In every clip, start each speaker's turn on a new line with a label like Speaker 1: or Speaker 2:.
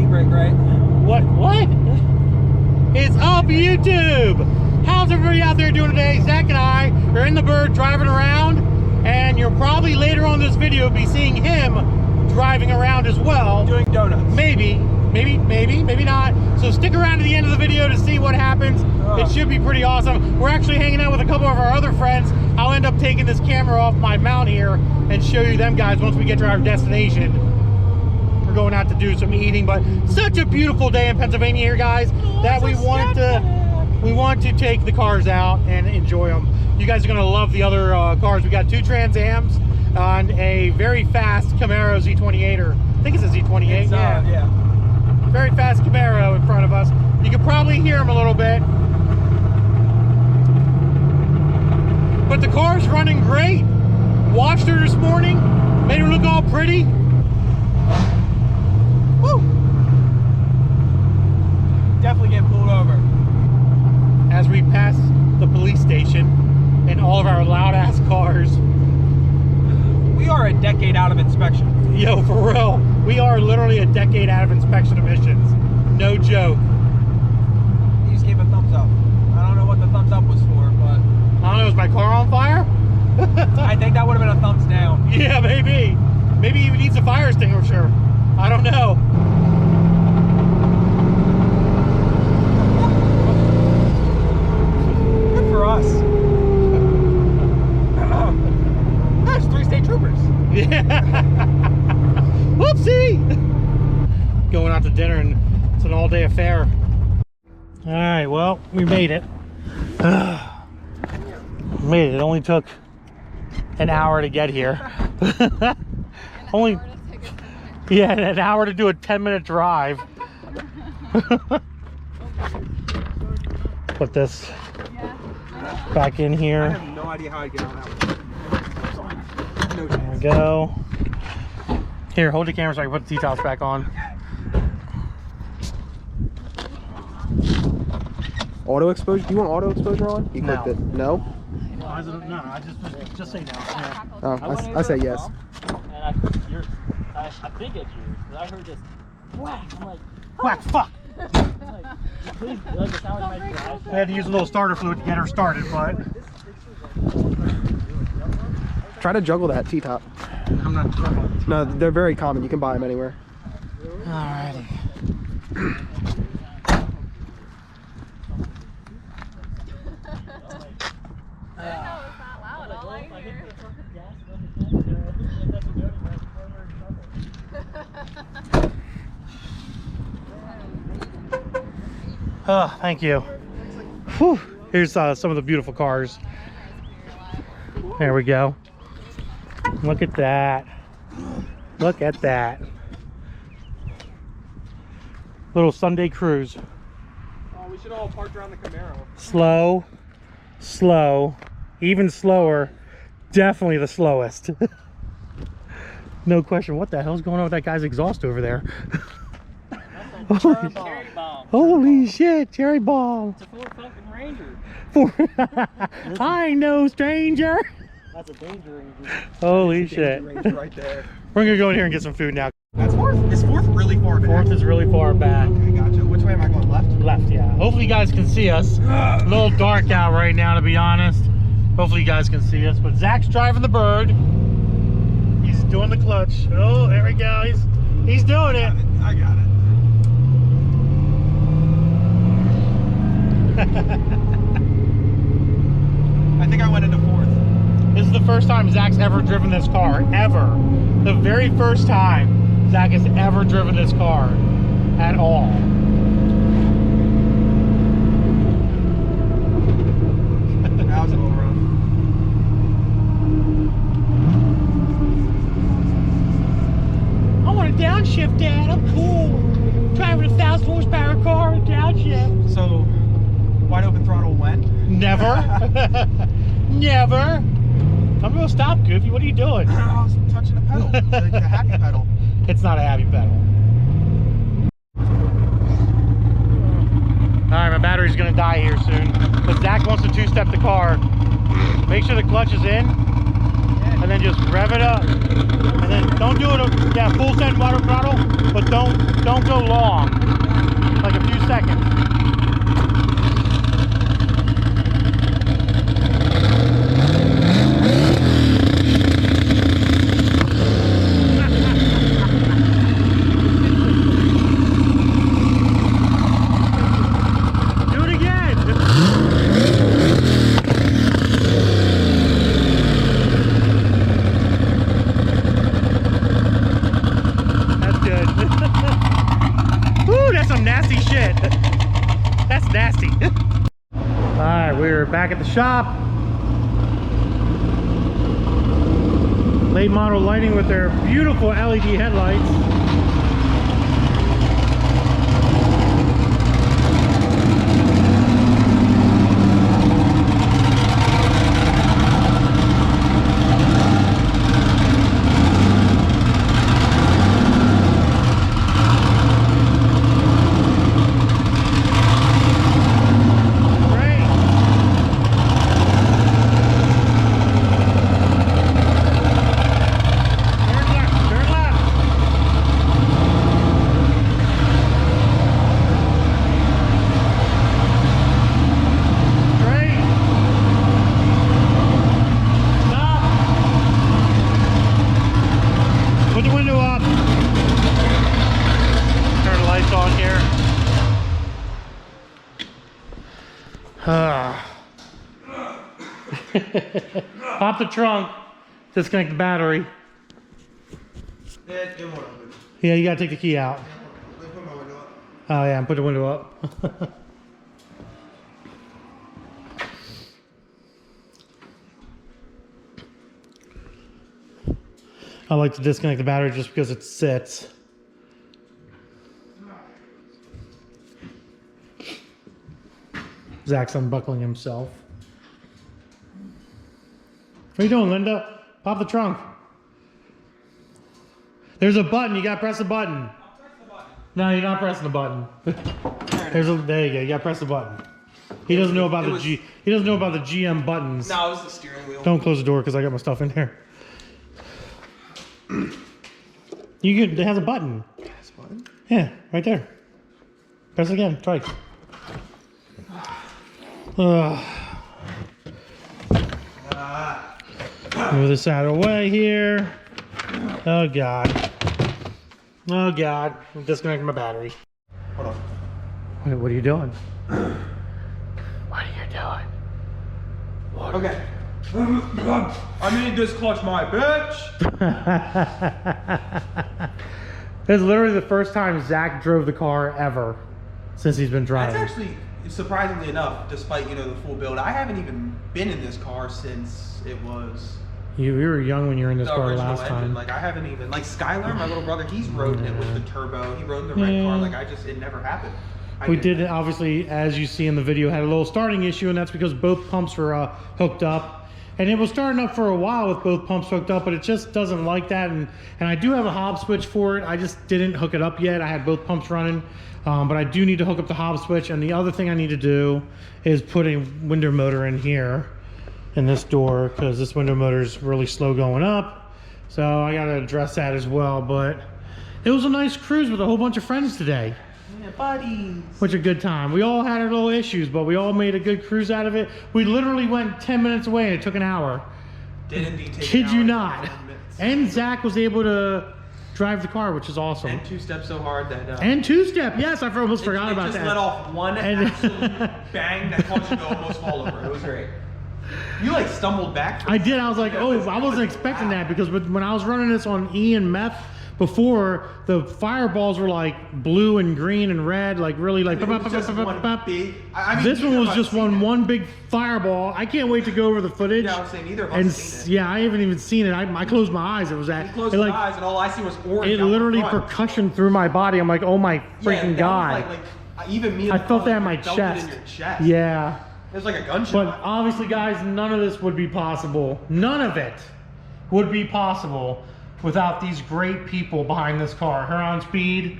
Speaker 1: brake, right?
Speaker 2: What is up, YouTube? How's everybody out there doing today? Zach and I are in the Bird driving around, and you'll probably later on this video be seeing him driving around as well.
Speaker 1: Doing donuts.
Speaker 2: Maybe not. So stick around to the end of the video to see what happens. It should be pretty awesome. We're actually hanging out with a couple of our other friends. I'll end up taking this camera off my mount here and show you them guys once we get to our destination. We're going out to do some eating, but such a beautiful day in Pennsylvania here, guys, that we want to take the cars out and enjoy them. You guys are gonna love the other cars. We got two Trans Ams and a very fast Camaro Z28, or I think it's a Z28.
Speaker 1: Yeah.
Speaker 2: Very fast Camaro in front of us. You can probably hear him a little bit. But the car's running great. Washed her this morning, made her look all pretty. Woo!
Speaker 1: Definitely getting pulled over.
Speaker 2: As we pass the police station and all of our loud ass cars.
Speaker 1: We are a decade out of inspection.
Speaker 2: Yo, for real, we are literally a decade out of inspection emissions. No joke.
Speaker 1: You just gave a thumbs up. I don't know what the thumbs up was for, but
Speaker 2: I don't know, is my car on fire?
Speaker 1: I think that would have been a thumbs down.
Speaker 2: Yeah, maybe. Maybe he needs a fire extinguisher. I don't know.
Speaker 1: Good for us. That's 3 state troopers.
Speaker 2: Yeah. Whoopsie. Going out to dinner, and it's an all-day affair. All right, well, we made it. Made it. It only took an hour to get here. Yeah, an hour to do a 10-minute drive. Put this back in here.
Speaker 1: I have no idea how I get on that one. No
Speaker 2: There
Speaker 1: chance.
Speaker 2: we go. Here, hold the camera so I can put the T-tops back on.
Speaker 3: Auto exposure? Do you want auto exposure on? You
Speaker 2: No.
Speaker 3: clicked it. No?
Speaker 2: No, I just say no. Yeah.
Speaker 3: Oh, I say yes.
Speaker 4: And I think it's yours, because I heard this whack. I'm like,
Speaker 2: Whack, fuck.
Speaker 4: I'm like, please, like, it sounds like my drive.
Speaker 2: We had to use a little starter fluid to get her started, but
Speaker 3: Try to juggle that T-top.
Speaker 2: I'm not sure.
Speaker 3: No, they're very common. You can buy them anywhere.
Speaker 2: Alrighty. Oh, thank you. Whew. Here's some of the beautiful cars. There we go. Look at that. Look at that. Little Sunday cruise.
Speaker 1: Oh, we should all park around the Camaro.
Speaker 2: Slow, slow, even slower. Definitely the slowest. No question. What the hell's going on with that guy's exhaust over there?
Speaker 4: Cherry bomb.
Speaker 2: Holy shit, cherry bomb.
Speaker 4: It's a Ford fucking Ranger.
Speaker 2: I know, stranger.
Speaker 4: That's a danger ranger.
Speaker 2: Holy shit.
Speaker 1: Right there.
Speaker 2: We're gonna go in here and get some food now.
Speaker 1: That's fourth? Is fourth really far back?
Speaker 2: Fourth is really far back.
Speaker 1: Okay, gotcha. Which way am I going? Left?
Speaker 2: Left, yeah. Hopefully you guys can see us. A little dark out right now, to be honest. Hopefully you guys can see us. But Zach's driving the Bird. He's doing the clutch. Oh, there we go. He's doing it.
Speaker 1: I got it. I think I went into fourth.
Speaker 2: This is the first time Zach's ever driven this car, ever. The very first time Zach has ever driven this car at all.
Speaker 1: That was a little rough.
Speaker 2: I want to downshift, Dad. I'm cool. Driving a 1,000 horsepower car, downshift.
Speaker 1: So, wide open throttle when?
Speaker 2: Never. Never. I'm gonna stop, Goofy. What are you doing?
Speaker 1: I was touching the pedal, the happy pedal.
Speaker 2: It's not a happy pedal. Alright, my battery's gonna die here soon. But Zach wants to two-step the car. Make sure the clutch is in, and then then just rev it up. And then don't do it, yeah, full send water throttle, but don't go long, like a few seconds. Back at the shop. Late model lighting with their beautiful LED headlights. Pop the trunk, disconnect the battery. Yeah, you gotta take the key out. Oh yeah, and put the window up. I like to disconnect the battery just because it sits. Zach's unbuckling himself. What are you doing, Linda? Pop the trunk. There's a button. You gotta press the button.
Speaker 1: I'll press the button.
Speaker 2: No, you're not pressing the button. There you go. You gotta press the button. He doesn't know about He doesn't know about the GM buttons.
Speaker 1: No, it was the steering wheel.
Speaker 2: Don't close the door because I got my stuff in here. It has a button.
Speaker 3: It has a button?
Speaker 2: Yeah, right there. Press it again. Twice. Move this out of the way here. Oh god. Oh god. I'm disconnecting my battery.
Speaker 3: Hold on.
Speaker 2: What are you doing? What are you doing?
Speaker 1: Okay. I need this clutch, my bitch.
Speaker 2: This is literally the first time Zach drove the car ever since he's been driving.
Speaker 1: That's actually, surprisingly enough, despite, you know, the full build, I haven't even been in this car since it was
Speaker 2: You were young when you were in this
Speaker 1: the
Speaker 2: car
Speaker 1: original
Speaker 2: last
Speaker 1: engine.
Speaker 2: time.
Speaker 1: Like, I haven't even, like Skylar, my little brother, he's rode it with the turbo. He rode in the red car. Like, it never happened.
Speaker 2: We did, obviously, as you see in the video, had a little starting issue, and that's because both pumps were hooked up. And it was starting up for a while with both pumps hooked up, but it just doesn't like that. And I do have a hob switch for it. I just didn't hook it up yet. I had both pumps running, but I do need to hook up the hob switch. And the other thing I need to do is put a window motor in here in this door, because this window motor is really slow going up. So I got to address that as well. But it was a nice cruise with a whole bunch of friends today.
Speaker 1: Yeah, buddies.
Speaker 2: Which a good time. We all had our little issues, but we all made a good cruise out of it. We literally went 10 minutes away and it took an hour.
Speaker 1: Did indeed take
Speaker 2: Kid
Speaker 1: an
Speaker 2: you
Speaker 1: hour
Speaker 2: not. And Zach was able to drive the car, which is awesome.
Speaker 1: And two-step so hard that...
Speaker 2: and two-step, yes, I almost forgot about that.
Speaker 1: It just let off one absolute bang that caused you to almost fall over. It was great. You like stumbled back.
Speaker 2: I did. I was like, oh, I wasn't expecting that, because when I was running this on E and meth before, the fireballs were like blue and green and red, like really like. This one was just one big fireball. I can't wait to go over the footage.
Speaker 1: Yeah, I was saying neither of us have seen it.
Speaker 2: Yeah, I haven't even seen it. I closed my eyes. It was that.
Speaker 1: You closed my eyes and all I see was orange.
Speaker 2: It literally percussion through my body. I'm like, oh my freaking god!
Speaker 1: Even me.
Speaker 2: I felt that in my chest.
Speaker 1: In your chest.
Speaker 2: Yeah.
Speaker 1: It was like a gunshot.
Speaker 2: But obviously, guys, none of this would be possible. None of it would be possible without these great people behind this car. Huron Speed,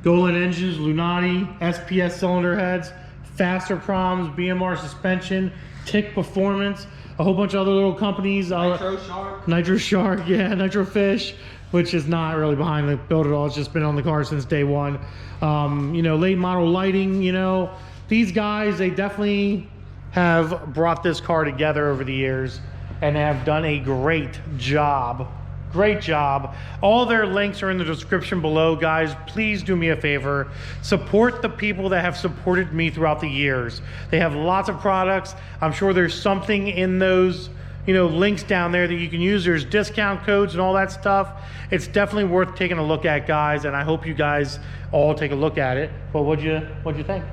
Speaker 2: Golen engines, Lunati, SPS cylinder heads, faster proms, BMR suspension, Gentek Performance, a whole bunch of other little companies.
Speaker 1: Nitro Shark.
Speaker 2: Nitro Shark, yeah, Nitro Fish, which is not really behind the build at all. It's just been on the car since day one. You know, late model lighting, you know, these guys, they definitely have brought this car together over the years and have done a great job. Great job. All their links are in the description below, guys. Please do me a favor. Support the people that have supported me throughout the years. They have lots of products. I'm sure there's something in those, you know, links down there that you can use. There's discount codes and all that stuff. It's definitely worth taking a look at, guys, and I hope you guys all take a look at it. But what'd you think?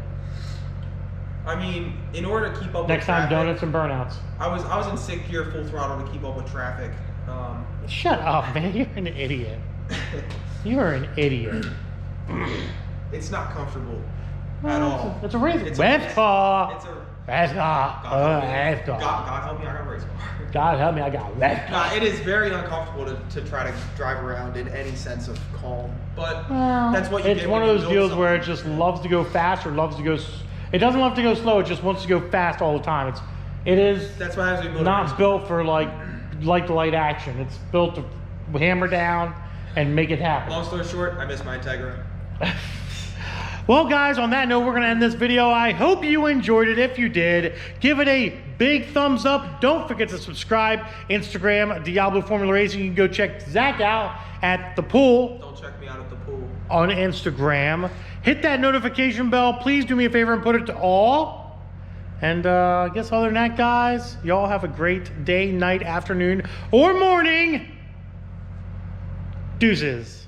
Speaker 1: I mean, in order to keep up
Speaker 2: Next
Speaker 1: with
Speaker 2: time,
Speaker 1: traffic,
Speaker 2: donuts and burnouts.
Speaker 1: I was in 6th gear full throttle to keep up with traffic.
Speaker 2: Shut up, man. You're an idiot. You're an idiot.
Speaker 1: It's not comfortable at all.
Speaker 2: It's a race car.
Speaker 1: It's a
Speaker 2: God
Speaker 1: God help me, I got a race car.
Speaker 2: God help me, I got left.
Speaker 1: Nah, it is very uncomfortable to try to drive around in any sense of calm. But
Speaker 2: Well,
Speaker 1: that's what you
Speaker 2: it's
Speaker 1: get
Speaker 2: one
Speaker 1: when
Speaker 2: of
Speaker 1: you
Speaker 2: those
Speaker 1: build
Speaker 2: deals where it
Speaker 1: something.
Speaker 2: just loves to go fast or loves to go. It doesn't love to go slow. It just wants to go fast all the time. It is
Speaker 1: That's why I was built
Speaker 2: not built for like light action. It's built to hammer down and make it happen.
Speaker 1: Long story short, I miss my Integra.
Speaker 2: Well, guys, on that note, we're going to end this video. I hope you enjoyed it. If you did, give it a big thumbs up. Don't forget to subscribe. Instagram, Diablo Formula Racing. You can go check Zach out at the pool.
Speaker 1: Don't check me out at the pool.
Speaker 2: On Instagram. Hit that notification bell. Please do me a favor and put it to all. And I guess other than that, guys, y'all have a great day, night, afternoon, or morning. Deuces.